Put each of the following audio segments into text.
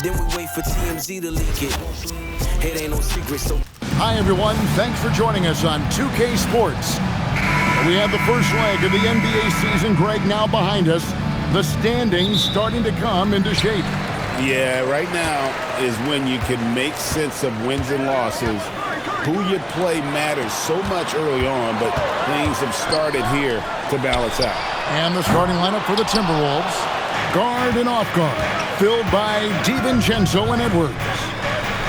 Then we wait for TMZ to leak it. It ain't no secret, so... Hi, everyone. Thanks for joining us on 2K Sports. We have the first leg of the NBA season, Greg, now behind us. The standings starting to come into shape. Yeah, right now is when you can make sense of wins and losses. Who you play matters so much early on, but things have started here to balance out. And the starting lineup for the Timberwolves. Guard and off guard, filled by DiVincenzo and Edwards.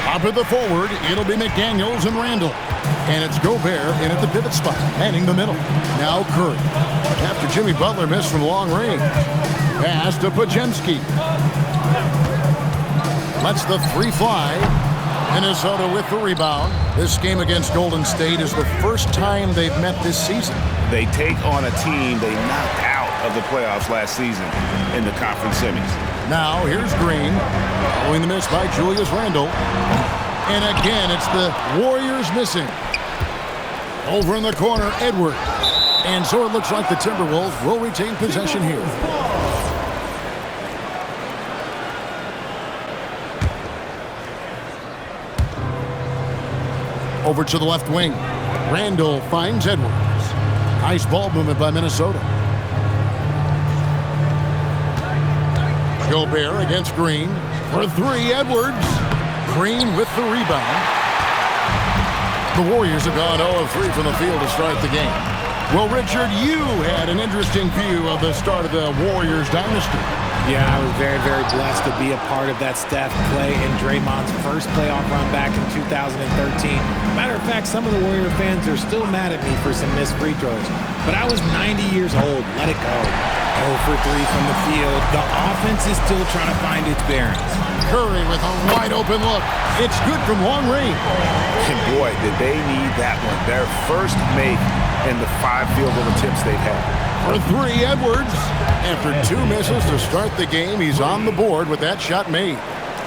Up at the forward, it'll be McDaniels and Randall. And it's Gobert in at the pivot spot, heading the middle. Now Curry. After Jimmy Butler missed from long range. Pass to Podziemski. Lets the three fly. Minnesota with the rebound. This game against Golden State is the first time they've met this season. They take on a team they knocked out of the playoffs last season in the conference semis. Now here's Green, following the miss by Julius Randle. And again, it's the Warriors missing. Over in the corner, Edwards. And so it looks like the Timberwolves will retain possession here. Over to the left wing. Randall finds Edwards. Nice ball movement by Minnesota. Gobert against Green. For three, Edwards. Green with the rebound. The Warriors have gone 0 of 3 from the field to start the game. Well, Richard, you had an interesting view of the start of the Warriors dynasty. Yeah, I was very, very blessed to be a part of that Steph, Clay, and Draymond's first playoff run back in 2013. Matter of fact, some of the Warrior fans are still mad at me for some missed free throws. But I was 90 years old. Let it go. 0 for 3 from the field. The offense is still trying to find its bearings. Curry with a wide open look. It's good from long range. And boy, did they need that one. Their first make in the 5 field goal attempts they've had. For three, Edwards. After 2 misses to start the game, he's on the board with that shot made.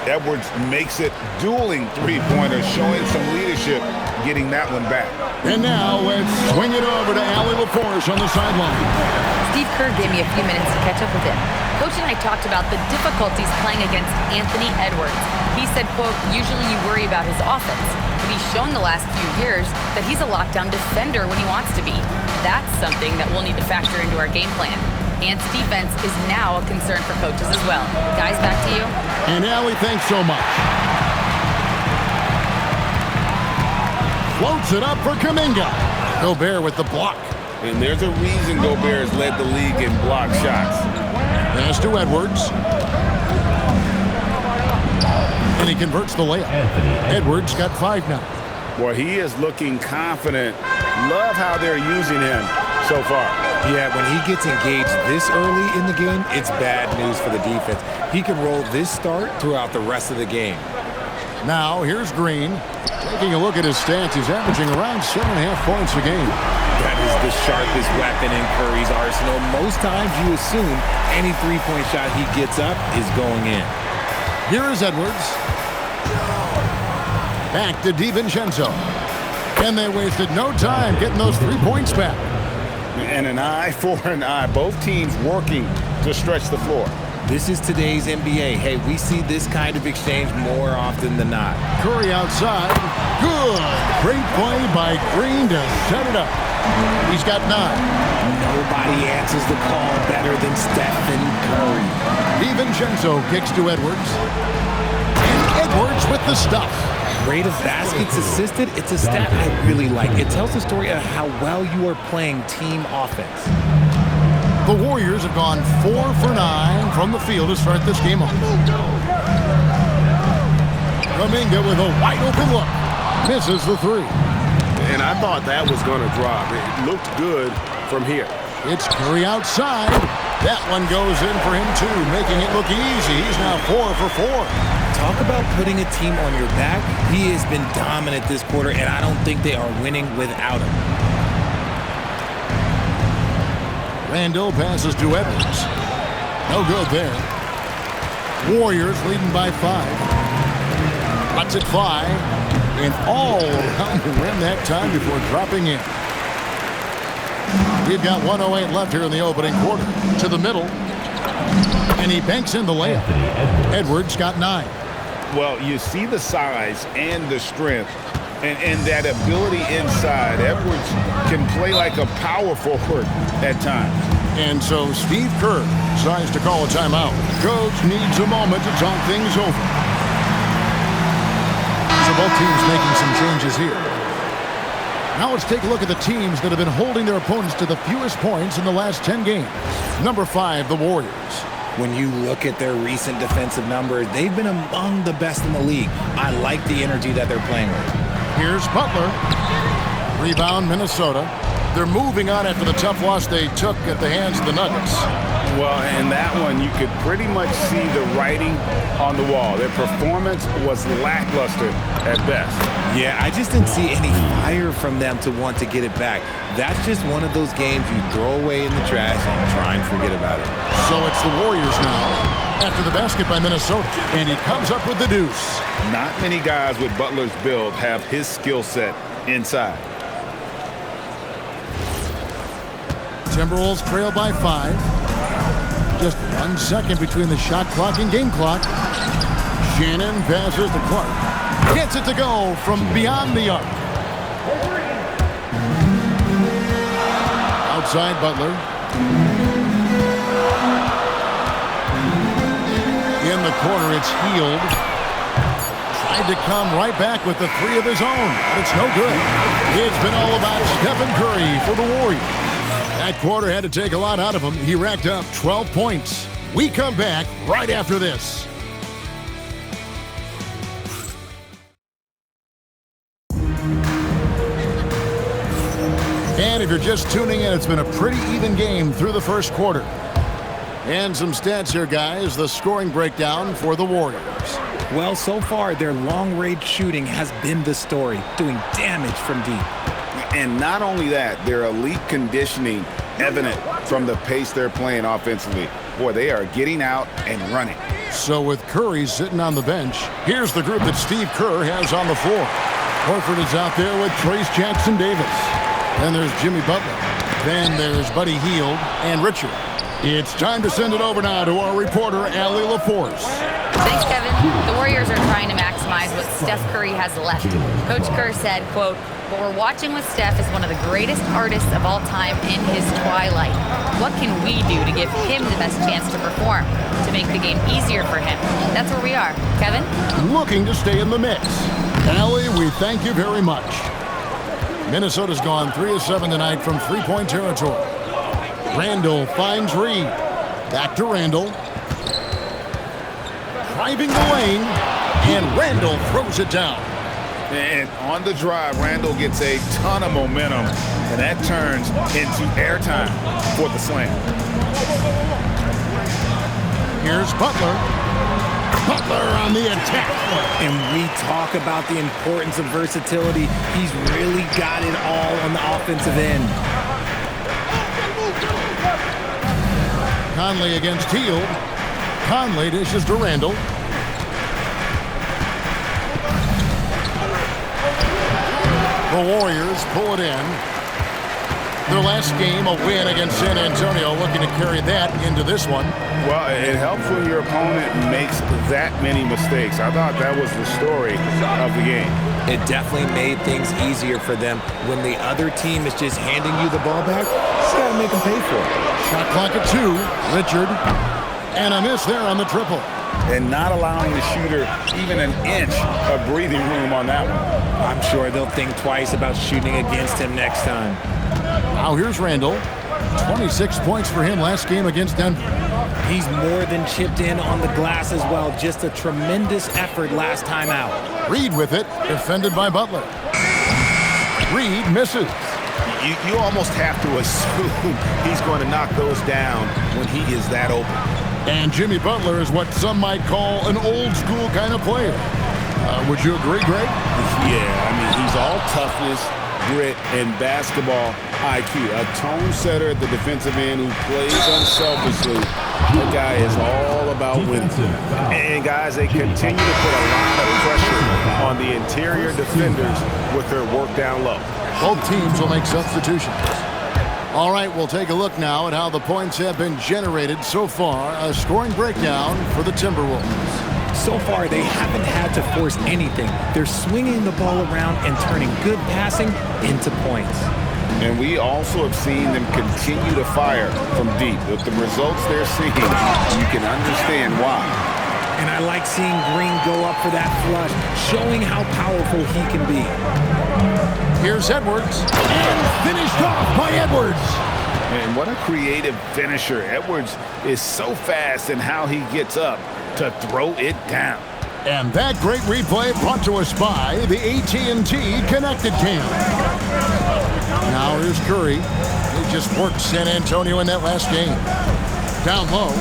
Edwards makes it dueling three-pointers, showing some leadership, getting that one back. And now let's swing it over to Allie LaForce on the sideline. Steve Kerr gave me a few minutes to catch up with him. Coach and I talked about the difficulties playing against Anthony Edwards. He said, quote, usually you worry about his offense, but he's shown the last few years that he's a lockdown defender when he wants to be. That's something that we'll need to factor into our game plan. Ant's defense is now a concern for coaches as well. Guys, back to you. And Allie, thanks so much. Floats it up for Kuminga. Gobert with the block. And there's a reason Gobert has led the league in block shots. Pass to Edwards. And he converts the layup. Edwards got 5 now. Boy, he is looking confident. Love how they're using him so far. Yeah, when he gets engaged this early in the game, it's bad news for the defense. He can roll this start throughout the rest of the game. Now, here's Green. Taking a look at his stats, he's averaging around 7.5 points a game. That is the sharpest weapon in Curry's arsenal. Most times you assume any three-point shot he gets up is going in. Here is Edwards. Back to DiVincenzo. And they wasted no time getting those 3 points back. And an eye for an eye. Both teams working to stretch the floor. This is today's NBA. Hey, we see this kind of exchange more often than not. Curry outside. Good. Great play by Green to set it up. He's got 9. Nobody answers the call better than Stephen Curry. DiVincenzo kicks to Edwards. And Edwards with the stuff. Rate of baskets assisted, it's a stat I really like. It tells the story of how well you are playing team offense. The Warriors have gone 4 for 9 from the field to start this game off. Kuminga with a wide open look. Misses the 3. And I thought that was going to drop. It looked good from here. It's Curry outside. That one goes in for him too, making it look easy. He's now 4 for 4. Talk about putting a team on your back. He has been dominant this quarter, and I don't think they are winning without him. Randall passes to Edwards. No good there. Warriors leading by 5. Lets it fly. And all around the rim that time before dropping in. We've got 1:08 left here in the opening quarter. To the middle. And he banks in the layup. Edwards got 9. Well, you see the size and the strength and that ability inside. Edwards can play like a power forward at times. And so Steve Kerr decides to call a timeout. Coach needs a moment to talk things over. So both teams making some changes here. Now let's take a look at the teams that have been holding their opponents to the fewest points in the last 10 games. Number 5, the Warriors. When you look at their recent defensive numbers, they've been among the best in the league. I like the energy that they're playing with. Here's Butler. Rebound, Minnesota. They're moving on after the tough loss they took at the hands of the Nuggets. Well, in that one, you could pretty much see the writing on the wall. Their performance was lackluster at best. Yeah, I just didn't see any fire from them to want to get it back. That's just one of those games you throw away in the trash and try and forget about it. So it's the Warriors now after the basket by Minnesota, and he comes up with the deuce. Not many guys with Butler's build have his skill set inside. Timberwolves trail by 5. Just 1 second between the shot clock and game clock. Shannon passes to Clark. Gets it to go from beyond the arc. Outside Butler. In the corner, it's Hield. Tried to come right back with the 3 of his own, but it's no good. It's been all about Stephen Curry for the Warriors. That quarter had to take a lot out of him. He racked up 12 points. We come back right after this. And if you're just tuning in, it's been a pretty even game through the first quarter. And some stats here, guys. The scoring breakdown for the Warriors. Well, so far, their long-range shooting has been the story, doing damage from deep. And not only that, their elite conditioning evident from the pace they're playing offensively. Boy, they are getting out and running. So with Curry sitting on the bench, here's the group that Steve Kerr has on the floor. Horford is out there with Trace Jackson-Davis. Then there's Jimmy Butler. Then there's Buddy Hield and Richard. It's time to send it over now to our reporter, Allie LaForce. Thanks, Kevin. The Warriors are trying to maximize what Steph Curry has left. Coach Kerr said, quote, "What we're watching with Steph is one of the greatest artists of all time in his twilight. What can we do to give him the best chance to perform, to make the game easier for him?" That's where we are. Kevin? Looking to stay in the mix. Allie, we thank you very much. Minnesota's gone 3 of 7 tonight from three-point territory. Randall finds Reed. Back to Randall. Driving the lane, and Randall throws it down. And on the drive, Randall gets a ton of momentum, and that turns into airtime for the slam. Here's Butler. Butler on the attack. And we talk about the importance of versatility. He's really got it all on the offensive end. Conley against Hield. Conley dishes to Randall. The Warriors pull it in. Their last game, a win against San Antonio, looking to carry that into this one. Well, it helps when your opponent makes that many mistakes. I thought that was the story of the game. It definitely made things easier for them. When the other team is just handing you the ball back, you just got to make them pay for it. Shot clock at 2. Richard. And a miss there on the triple. And not allowing the shooter even an inch of breathing room on that one. I'm sure they'll think twice about shooting against him next time. Now here's Randall. 26 points for him last game against Denver. He's more than chipped in on the glass as well. Just a tremendous effort last time out. Reed with it, defended by Butler. Reed misses. You almost have to assume he's going to knock those down when he is that open. And Jimmy Butler is what some might call an old school kind of player. Would you agree, Greg? Yeah, I mean, he's all toughness, grit, and basketball IQ. A tone setter at the defensive end who plays unselfishly. That guy is all about winning. And guys, they continue to put a lot of pressure on the interior defenders with their work down low. Both teams will make substitutions. All right, we'll take a look now at how the points have been generated so far. A scoring breakdown for the Timberwolves. So far, they haven't had to force anything. They're swinging the ball around and turning good passing into points. And we also have seen them continue to fire from deep. With the results they're seeing, you can understand why. And I like seeing Green go up for that flush, showing how powerful he can be. Here's Edwards, and finished off by Edwards. And what a creative finisher. Edwards is so fast in how he gets up to throw it down. And that great replay brought to us by the AT&T Connected Cam. Now here's Curry. He just worked San Antonio in that last game. Down low.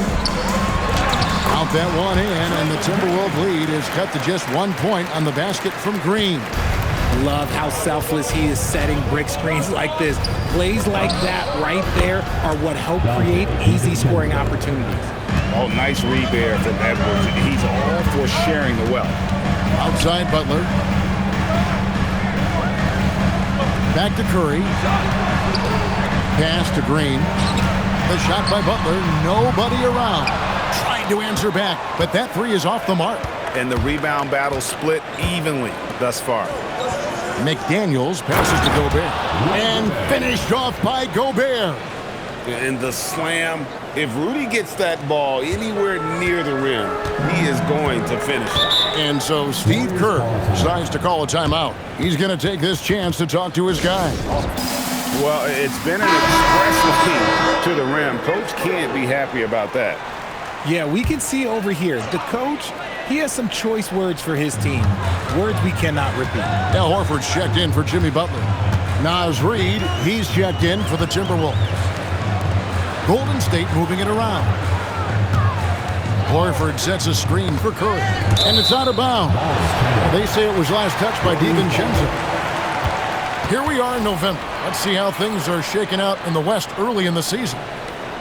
Out that one in, and the Timberwolves lead is cut to just 1 point on the basket from Green. Love how selfless he is setting brick screens like this. Plays like that right there are what help create easy scoring opportunities. Oh, nice read there from Edwards. He's all for sharing the wealth. Outside Butler. Back to Curry. Pass to Green. The shot by Butler. Nobody around. Trying to answer back, but that three is off the mark. And the rebound battle split evenly thus far. McDaniels passes to Gobert. And finished off by Gobert. And the slam. If Rudy gets that ball anywhere near the rim, he is going to finish it. And so Steve Kerr decides to call a timeout. He's going to take this chance to talk to his guy. Well, it's been an express lane to the rim. Coach can't be happy about that. Yeah, we can see over here, the coach, he has some choice words for his team. Words we cannot repeat. Al Horford's checked in for Jimmy Butler. Naz Reid, he's checked in for the Timberwolves. Golden State moving it around. Horford sets a screen for Curry. And it's out of bounds. They say it was last touched by DiVincenzo. Here we are in November. Let's see how things are shaking out in the West early in the season.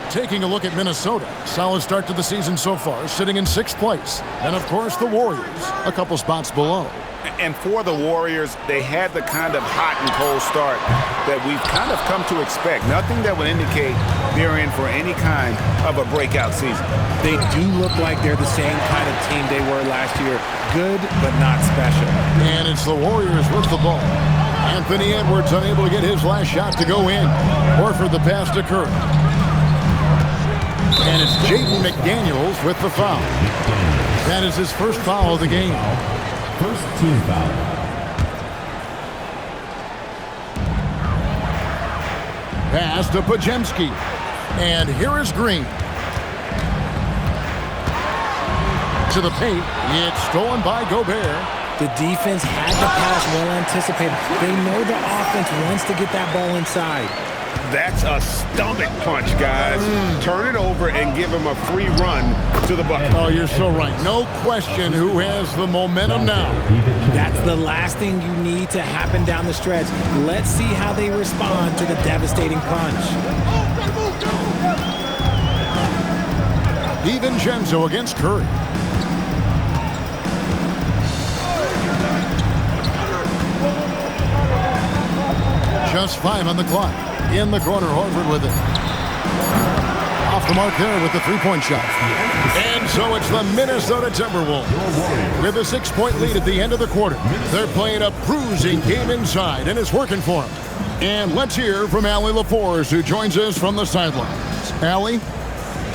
Taking a look at Minnesota. Solid start to the season so far, sitting in 6th place. And, of course, the Warriors, a couple spots below. And for the Warriors, they had the kind of hot and cold start that we've kind of come to expect. Nothing that would indicate they're in for any kind of a breakout season. They do look like they're the same kind of team they were last year. Good, but not special. And it's the Warriors with the ball. Anthony Edwards unable to get his last shot to go in. Horford the pass to Curry. And it's Jaden McDaniels with the foul. That is his first foul of the game. First team foul. Pass to Podziemski. And here is Green. To the paint. It's stolen by Gobert. The defense had the pass well anticipated. They know the offense wants to get that ball inside. That's a stomach punch, guys. Turn it over and give him a free run to the bucket. Oh, you're so right. No question who has the momentum now. That's the last thing you need to happen down the stretch. Let's see how they respond to the devastating punch. DiVincenzo against Curry. Just 5 on the clock. In the corner, Horford with it. Off the mark there with the three-point shot. And so it's the Minnesota Timberwolves with a 6-point lead at the end of the quarter. They're playing a bruising game inside, and it's working for them. And let's hear from Allie LaForce, who joins us from the sidelines. Allie?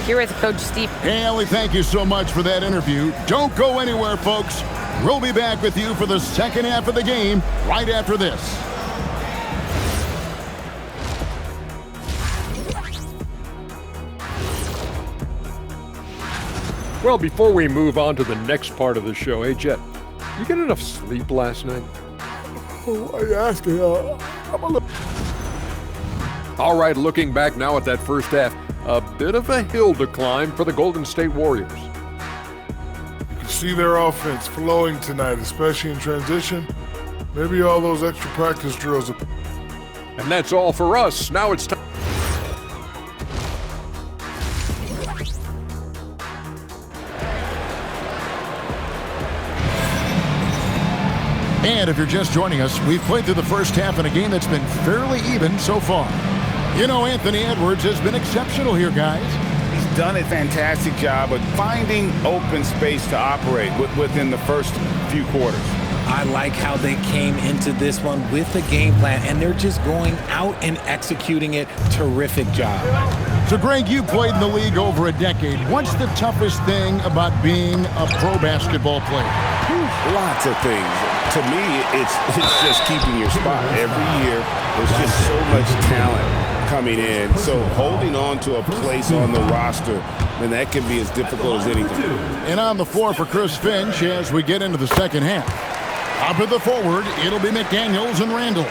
Here with Coach Steve. Hey, Allie, thank you so much for that interview. Don't go anywhere, folks. We'll be back with you for the second half of the game right after this. Well, before we move on to the next part of the show, hey, Jet, you get enough sleep last night? Oh, I ask you, I'm a little... All right, looking back now at that first half, a bit of a hill to climb for the Golden State Warriors. You can see their offense flowing tonight, especially in transition. Maybe all those extra practice drills. And that's all for us. Now it's time. And if you're just joining us, we've played through the first half in a game that's been fairly even so far. You know, Anthony Edwards has been exceptional here, guys. He's done a fantastic job of finding open space to operate within the first few quarters. I like how they came into this one with a game plan, and they're just going out and executing it. Terrific job. So, Greg, you played in the league over a decade. What's the toughest thing about being a pro basketball player? Lots of things. To me, it's just keeping your spot. Every year, there's just so much talent coming in. So holding on to a place on the roster, and that can be as difficult as anything. And on the floor for Chris Finch as we get into the second half. Up at the forward, it'll be McDaniels and Randall.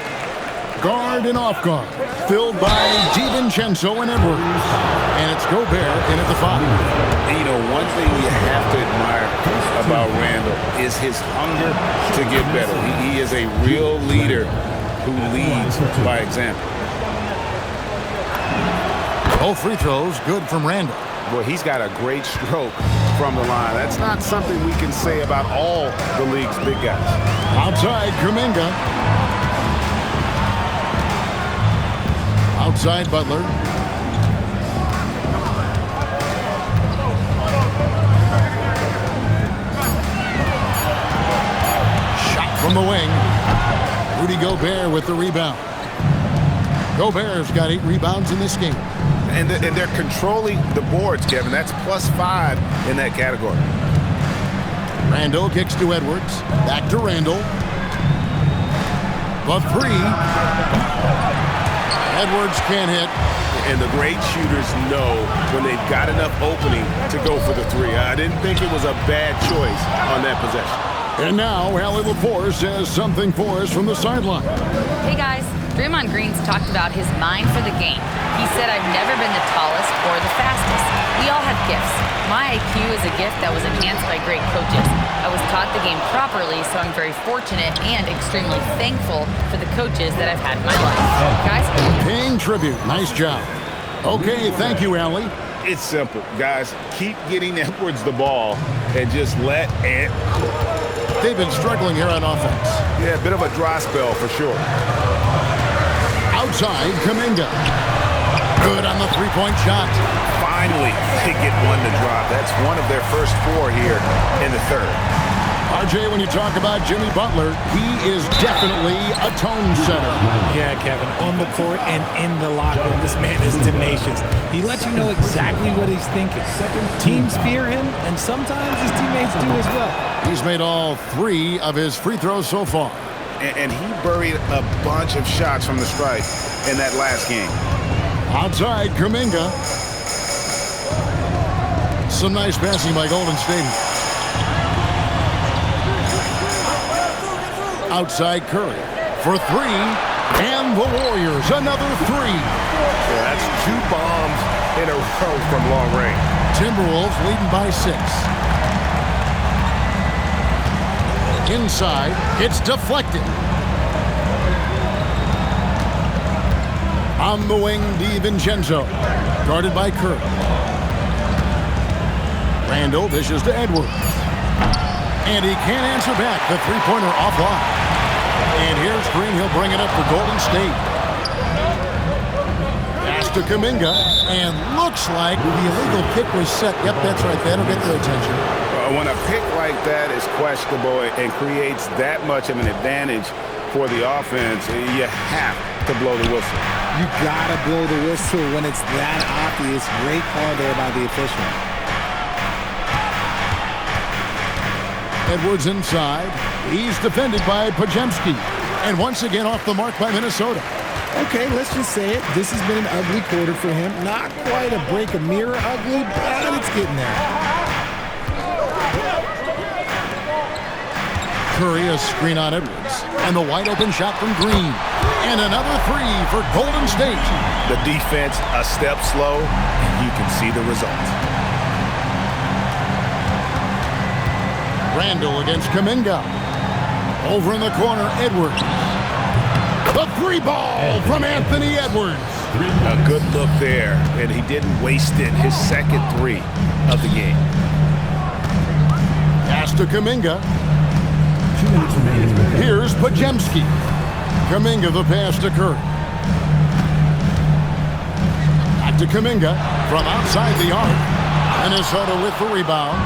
Guard and off guard, filled by DiVincenzo and Edwards. And it's Gobert in at the 5. You know, one thing you have to admire about Randall is his hunger to get better. He is a real leader who leads by example. Both free throws good from Randall. Boy, he's got a great stroke from the line. That's not something we can say about all the league's big guys. Outside, Kuminga. Outside, Butler. Shot from the wing. Rudy Gobert with the rebound. Gobert's got 8 rebounds in this game. And they're controlling the boards, Kevin. That's +5 in that category. Randall kicks to Edwards. Back to Randall. The 3. Edwards can't hit. And the great shooters know when they've got enough opening to go for the 3. I didn't think it was a bad choice on that possession. And now, Allie LaForce says something for us from the sideline. Hey guys, Draymond Green's talked about his mind for the game. He said, I've never been the tallest or the fastest. We all have gifts. My IQ is a gift that was enhanced by great coaches. I was taught the game properly, so I'm very fortunate and extremely thankful for the coaches that I've had in my life. Guys? Paying tribute. Nice job. Okay, thank you, Allie. It's simple, guys. Keep getting Edwards the ball and just let it. They've been struggling here on offense. Yeah, a bit of a dry spell for sure. Outside, Kuminga. Good on the three-point shot. Finally, they get one to drop. That's one of their first 4 here in the third. RJ, when you talk about Jimmy Butler, he is definitely a tone setter. Yeah, Kevin, on the court and in the locker room, this man is tenacious. He lets you know exactly what he's thinking. Teams fear him, and sometimes his teammates do as well. He's made all 3 of his free throws so far. And he buried a bunch of shots from the stripe in that last game. Outside, Kuminga. Some nice passing by Golden State. Outside, Curry for 3. And the Warriors, another 3. Yeah, that's 2 bombs in a row from long range. Timberwolves leading by 6. Inside, it's deflected. On the wing, DiVincenzo, guarded by Curry. Randall dishes to Edwards. And he can't answer back. The three-pointer offline. And here's Green. He'll bring it up for Golden State. Pass to Kuminga. And looks like the illegal kick was set. Yep, that's right. That'll get their attention. When a pick like that is questionable and creates that much of an advantage for the offense, you have to blow the whistle. You gotta blow the whistle when it's that obvious. Great call there by the official. Edwards inside. He's defended by Podziemski. And once again off the mark by Minnesota. Okay, let's just say it. This has been an ugly quarter for him. Not quite a break a mirror ugly, but it's getting there. Curry, a screen on Edwards. And the wide open shot from Green. And another 3 for Golden State. The defense a step slow, and you can see the result. Randall against Kuminga. Over in the corner, Edwards. The 3 ball from Anthony Edwards. A good look there, and he didn't waste it. His second 3 of the game. Pass to Kuminga. Here's Podziemski. Kuminga the pass to Curry. Back to Kuminga from outside the arc. Minnesota with the rebound.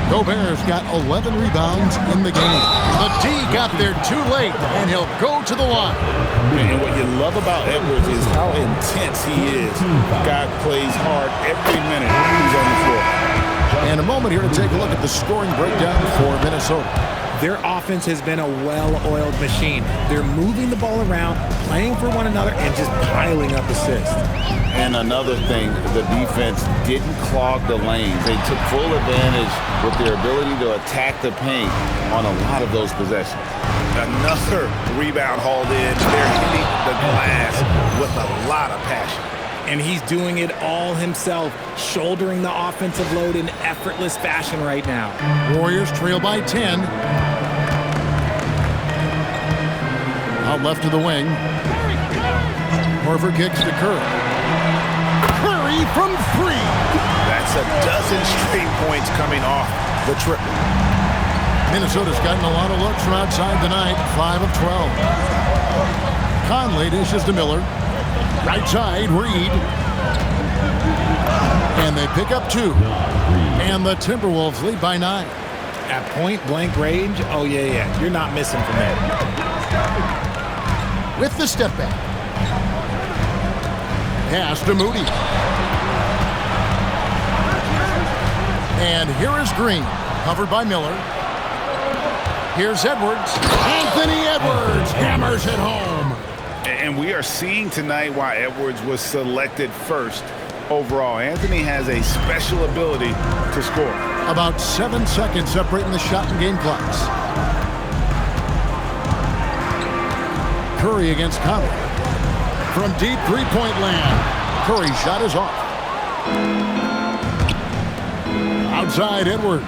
Gobert's got 11 rebounds in the game. The D got there too late, and he'll go to the line. And what you love about Edwards is how intense he is. God plays hard every minute he's on the floor. And a moment here to take a look at the scoring breakdown for Minnesota. Their offense has been a well-oiled machine. They're moving the ball around, playing for one another, and just piling up assists. And another thing, the defense didn't clog the lanes. They took full advantage with their ability to attack the paint on a lot of those possessions. Another rebound hauled in. They're hitting the glass with a lot of passion. And he's doing it all himself, shouldering the offensive load in effortless fashion right now. Warriors trail by 10. Out left to the wing. Horford kicks to Curry. Curry from 3. That's a dozen straight points coming off the triple. Minnesota's gotten a lot of looks from outside tonight, 5 of 12. Conley dishes to Miller. Right side, Reed. And they pick up 2. And the Timberwolves lead by 9. At point-blank range, oh, yeah. You're not missing from there. With the step back. Pass to Moody. And here is Green, covered by Miller. Here's Edwards. Anthony Edwards hammers it home. And we are seeing tonight why Edwards was selected first overall. Anthony has a special ability to score. About 7 seconds separating the shot and game clocks. Curry against Conley. From deep three-point land. Curry's shot is off. Outside Edwards.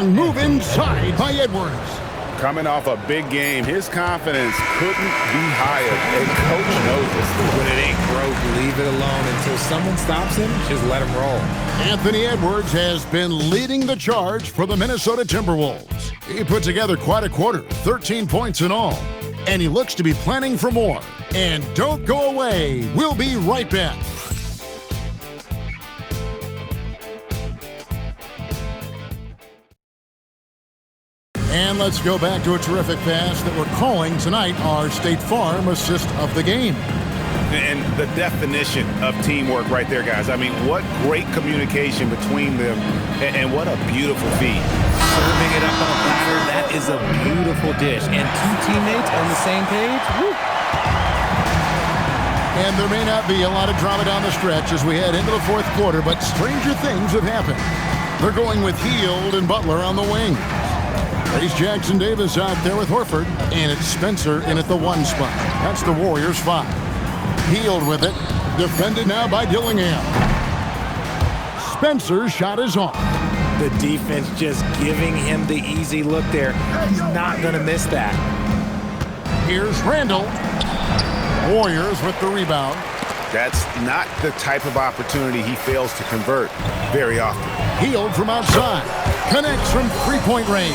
Strong move inside by Edwards. Coming off a big game, his confidence couldn't be higher. And coach knows this. When it ain't broke, leave it alone until someone stops him. Just let him roll. Anthony Edwards has been leading the charge for the Minnesota Timberwolves. He put together quite a quarter, 13 points in all. And he looks to be planning for more. And don't go away. We'll be right back. And let's go back to a terrific pass that we're calling tonight our State Farm assist of the game. And the definition of teamwork right there, guys. I mean, what great communication between them, and what a beautiful feed. Serving it up on a platter, that is a beautiful dish. And 2 teammates on the same page. Woo. And there may not be a lot of drama down the stretch as we head into the fourth quarter, but stranger things have happened. They're going with Hield and Butler on the wing. There's Jackson Davis out there with Horford, and it's Spencer in at the 1 spot. That's the Warriors' 5. Hield with it, defended now by Dillingham. Spencer's shot is off. The defense just giving him the easy look there. He's not going to miss that. Here's Randall. Warriors with the rebound. That's not the type of opportunity he fails to convert very often. Hield from outside. Connects from three-point range.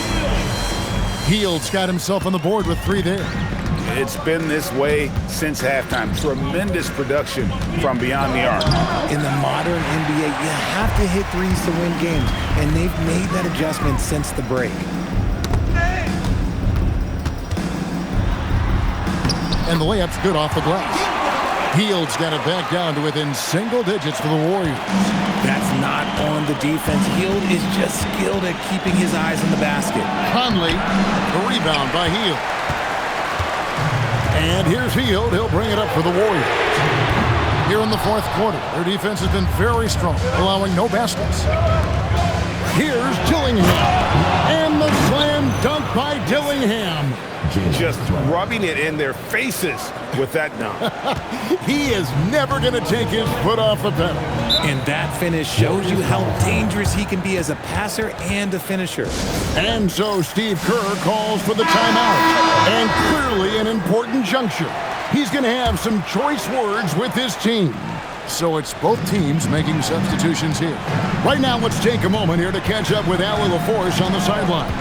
Hield's got himself on the board with 3 there. It's been this way since halftime. Tremendous production from beyond the arc. In the modern NBA, you have to hit threes to win games, and they've made that adjustment since the break. And the layup's good off the glass. Hield's got it back down to within single digits for the Warriors. That's not on the defense. Hield is just skilled at keeping his eyes on the basket. Conley, the rebound by Hield. And here's Hield. He'll bring it up for the Warriors. Here in the fourth quarter, their defense has been very strong, allowing no baskets. Here's Dillingham. And the slam dunk by Dillingham. Just rubbing it in their faces with that dunk. He is never going to take his foot off the pedal. And that finish shows you how dangerous he can be as a passer and a finisher. And so Steve Kerr calls for the timeout. And clearly an important juncture. He's going to have some choice words with his team. So it's both teams making substitutions here. Right now, let's take a moment here to catch up with Allie LaForce on the sideline.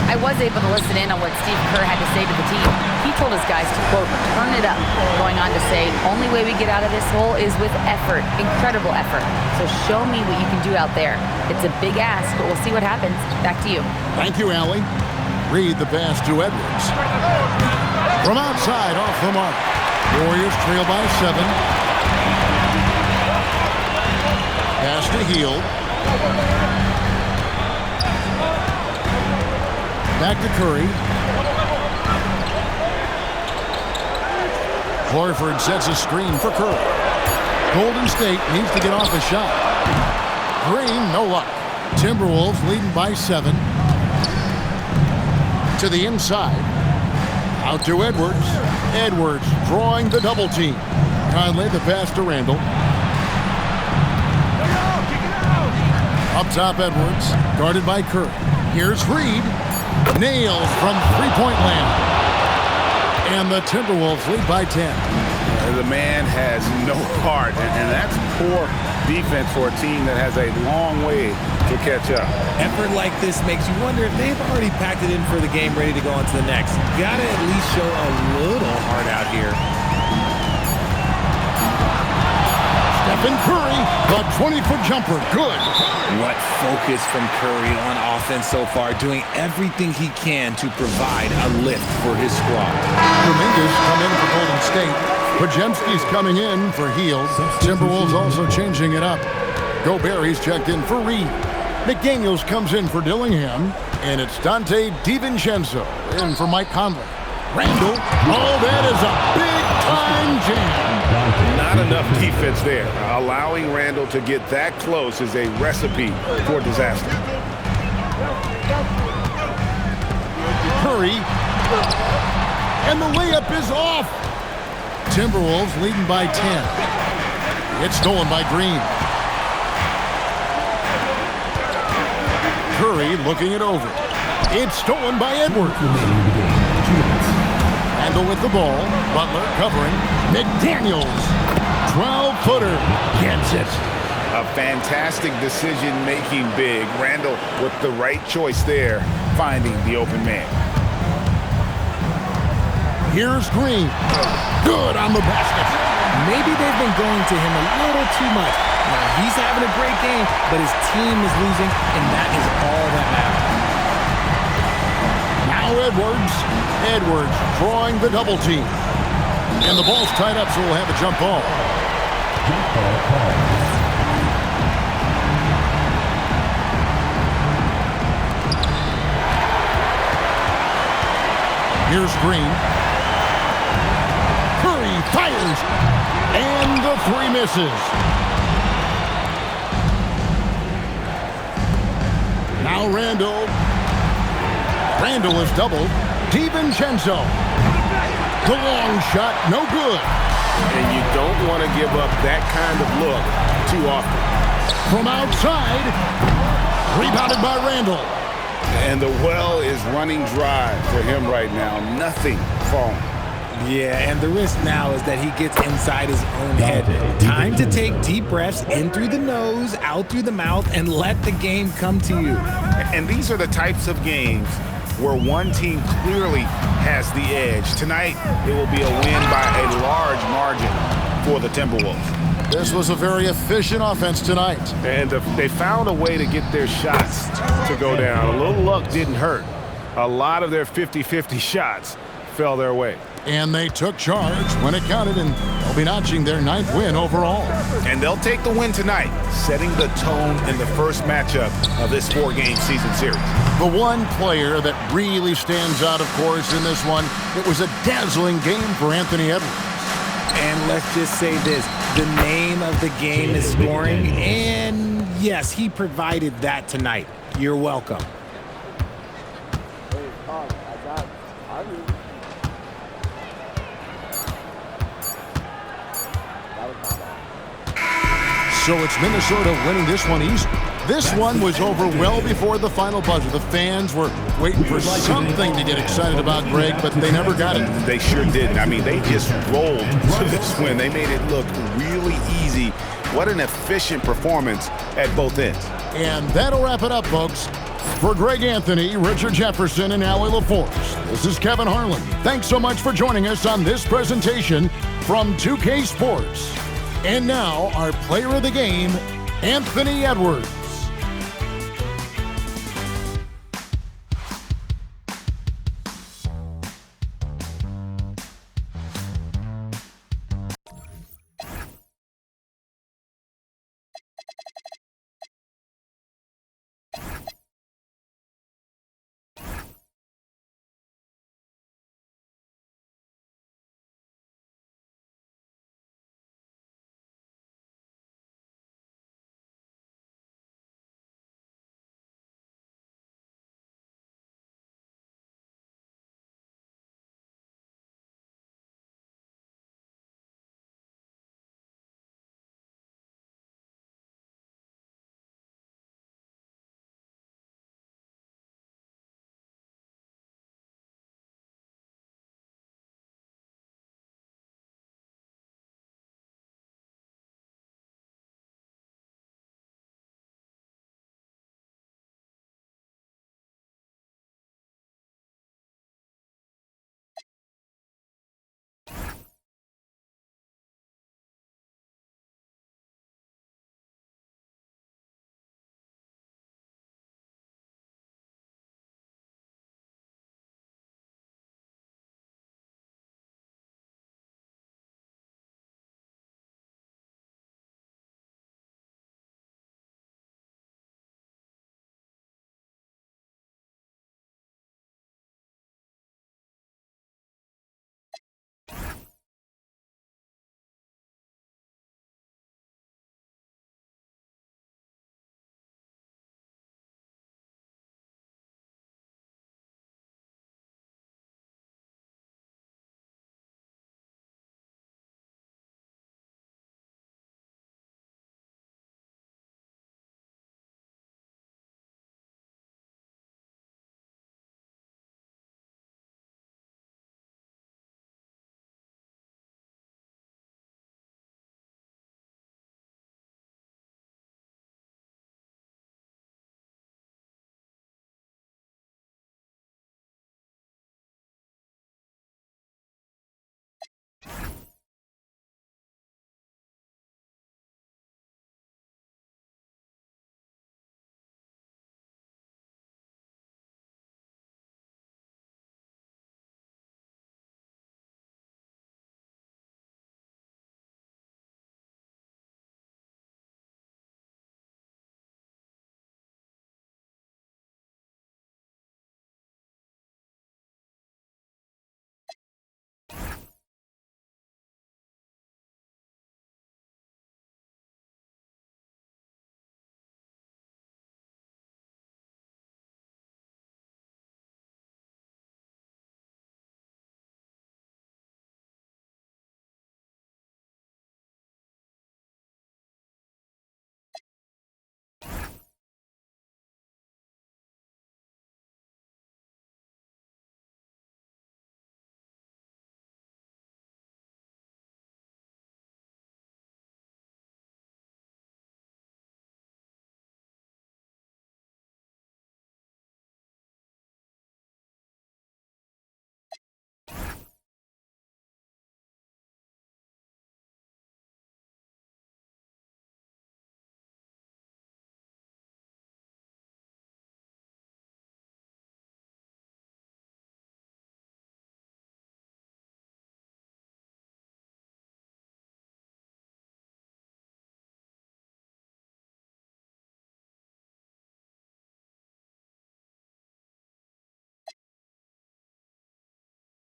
I I was able to listen in on what Steve Kerr had to say to the team. He told his guys to, quote, turn it up, going on to say, only way we get out of this hole is with effort, incredible effort. So show me what you can do out there. It's a big ask, but we'll see what happens. Back to you. Thank you, Allie. Reed the pass to Edwards. From outside, off the mark. Warriors trail by 7. Pass to Hield. Back to Curry. Horford sets a screen for Curry. Golden State needs to get off a shot. Green, no luck. Timberwolves leading by 7. To the inside. Out to Edwards. Edwards drawing the double team. Conley the pass to Randall. Up top, Edwards. Guarded by Curry. Here's Reed. Nails from three-point land. And the Timberwolves lead by 10. The man has no heart, and that's poor defense for a team that has a long way to catch up. Effort like this makes you wonder if they've already packed it in for the game, ready to go on to the next. Gotta at least show a little heart out here. Stephen Curry, the 20-foot jumper, good. What focus from Curry on offense so far, doing everything he can to provide a lift for his squad. Dominguez come in for Golden State. Pajemski's coming in for Hield. Timberwolves also changing it up. Gobert's checked in for Reed. McDaniels comes in for Dillingham. And it's Dante DiVincenzo in for Mike Conley. Randall, oh, that is a big-time jam. Not enough defense there. Allowing Randall to get that close is a recipe for disaster. Curry, and the layup is off. Timberwolves leading by 10. It's stolen by Green. Curry looking it over. It's stolen by Edwards. Randall with the ball. Butler covering. McDaniels. 12-footer. Gets it. A fantastic decision-making big. Randall with the right choice there, finding the open man. Here's Green. Good on the basket. Maybe they've been going to him a little too much. Now, he's having a great game, but his team is losing, and that is all that matters. Now Edwards. Edwards drawing the double team. And the ball's tied up, so we'll have a jump ball. Jump ball call. Here's Green. Curry fires. And the three misses. Now Randall. Randall is doubled. DiVincenzo. The long shot, no good. And you don't want to give up that kind of look too often. From outside. Rebounded by Randall. And the well is running dry for him right now. Nothing falling. Yeah, and the risk now is that he gets inside his own head. Time to take deep breaths in through the nose, out through the mouth, and let the game come to you. And these are the types of games where one team clearly has the edge. Tonight, it will be a win by a large margin for the Timberwolves. This was a very efficient offense tonight. And they found a way to get their shots to go down. A little luck didn't hurt. A lot of their 50-50 shots fell their way. And they took charge when it counted, and they'll be notching their 9th win overall. And they'll take the win tonight, setting the tone in the first matchup of this 4-game season series. The one player that really stands out, of course, in this one, it was a dazzling game for Anthony Edwards. And let's just say this, the name of the game is scoring, and yes, he provided that tonight. You're welcome. So it's Minnesota winning this one easy. This one was over well before the final buzzer. The fans were waiting for something to get excited about, Greg, but they never got it. They sure didn't. I mean, they just rolled to this win. They made it look really easy. What an efficient performance at both ends. And that'll wrap it up, folks. For Greg Anthony, Richard Jefferson, and Allie LaForce, this is Kevin Harlan. Thanks so much for joining us on this presentation from 2K Sports. And now, our player of the game, Anthony Edwards.